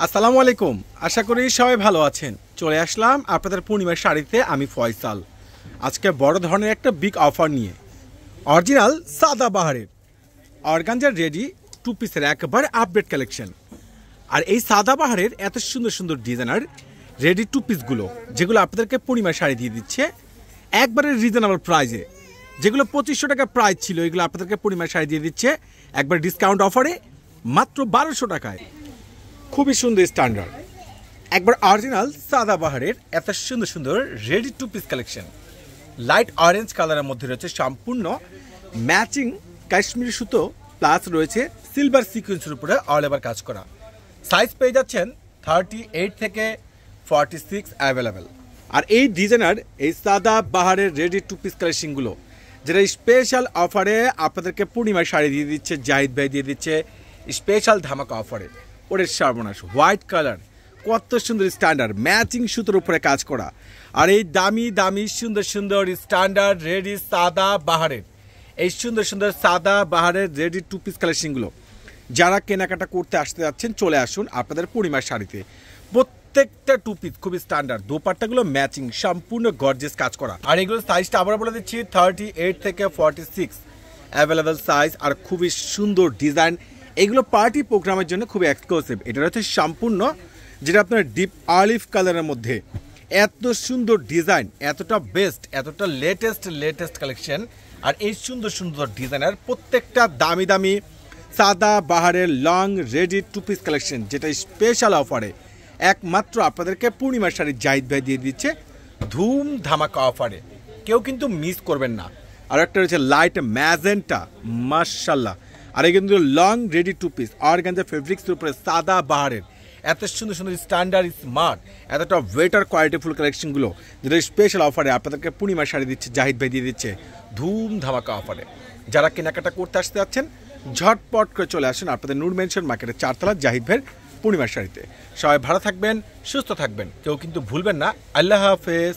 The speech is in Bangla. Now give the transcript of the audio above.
আসসালামু আলাইকুম। আশা করি সবাই ভালো আছেন। চলে আসলাম আপনাদের পূর্ণিমার শাড়িতে। আমি ফয়সাল। আজকে বড় ধরনের একটা বিগ অফার নিয়ে অরিজিনাল সাদাবাহারের অর্গানজার রেডি টু পিসের একেবারে আপডেট কালেকশন। আর এই সাদাবাহারের এত সুন্দর সুন্দর ডিজাইনার রেডি টু পিসগুলো যেগুলো আপনাদেরকে পূর্ণিমার শাড়ি দিয়ে দিচ্ছে একবারে রিজনেবল প্রাইসে। যেগুলো 2500 টাকা প্রাইস ছিল এগুলো আপনাদেরকে পূর্ণিমার শাড়ি দিয়ে দিচ্ছে একবার ডিসকাউন্ট অফারে মাত্র 1200 টাকায়। খুবই সুন্দর স্ট্যান্ডার্ড একবার অরিজিনাল সাদাবাহারের এত সুন্দর সুন্দর ready two piece collection. Light orange কালারের মধ্যে রয়েছে সম্পূর্ণ ম্যাচিং কাশ্মীরি সুতো প্লাস রয়েছে সিলভার সিকোয়েন্সের উপরে অল ওভার কাজ করা। সাইজ পেয়ে যাচ্ছেন 38 থেকে 46 অ্যাভেলেবেল। আর এই ডিজাইনার এই সাদাবাহারের রেডি টু পিস কালেকশনগুলো যেটা স্পেশাল অফারে আপনাদেরকে পূর্ণিমার শাড়ি দিয়ে দিচ্ছে, জাহিদ ভাই দিয়ে দিচ্ছে স্পেশাল ধামাকা অফারে। ওরে সর্বনাশ, হোয়াইট কালার, কত সুন্দর স্ট্যান্ডার্ড ম্যাচিং সুতোর উপরে কাজ করা। আর এই দামি দামি সুন্দর সুন্দর স্ট্যান্ডার্ড রেডি সাদাবাহারের এই সুন্দর সুন্দর সাদাবাহারের রেডি টু পিস কালেকশনগুলো যারা কেনাকাটা করতে আসতে যাচ্ছেন চলে আসুন আপনাদের পূর্ণিমার শাড়িতে। প্রত্যেকটা টু পিস খুবই স্ট্যান্ডার্ড, দোপাট্টাগুলো ম্যাচিং সম্পূর্ণ গর্জিয়াস কাজ করা। আর এগুলো সাইজটা আবার বলে দিচ্ছি 38 থেকে 46 অ্যাভেলেবেল সাইজ। আর খুবই সুন্দর ডিজাইন, এগুলো পার্টি প্রোগ্রামের জন্য খুবই এক্সক্লুসিভ। এটা হচ্ছে সম্পূর্ণ যেটা আপনার ডিপ অলিভ কালারের মধ্যে এত সুন্দর ডিজাইন, এতটা বেস্ট, এতটা লেটেস্ট কালেকশন। আর এই সুন্দর সুন্দর ডিজাইনার প্রত্যেকটা দামি দামি সাদাবাহারের long ready two piece collection যেটা স্পেশাল অফারে একমাত্র আপনাদেরকে পূর্ণিমার শাড়ি জাহিদ ভাই দিয়ে দিচ্ছে ধুম ধামাকা অফারে। কেউ কিন্তু মিস করবেন না। আর একটা রয়েছে লাইট ম্যাজেন্টা, মাশাল্লাহ। আর এই কিন্তু long ready two piece organza ফেব্রিক্সের উপরে সাদাবাহারের এত সুন্দর সুন্দর স্ট্যান্ডার্ড স্মার্ট এতটা ওয়েটার কোয়ালিটিফুল কালেকশনগুলো যেটা স্পেশাল অফারে আপনাদেরকে পূর্ণিমার শাড়ি দিচ্ছে জাহিদ ভাই দিয়ে দিচ্ছে ধুম ধামাকা অফারে। যারা কেনাকাটা করতে আসতে যাচ্ছেন ঝটপট করে চলে আসুন আপনাদের নূর মেনশন মার্কেটের 4 তলা জাহিদ ভাইয়ের পূর্ণিমার শাড়িতে। সবাই ভালো থাকবেন, সুস্থ থাকবেন, কেউ কিন্তু ভুলবেন না। আল্লাহ হাফেজ।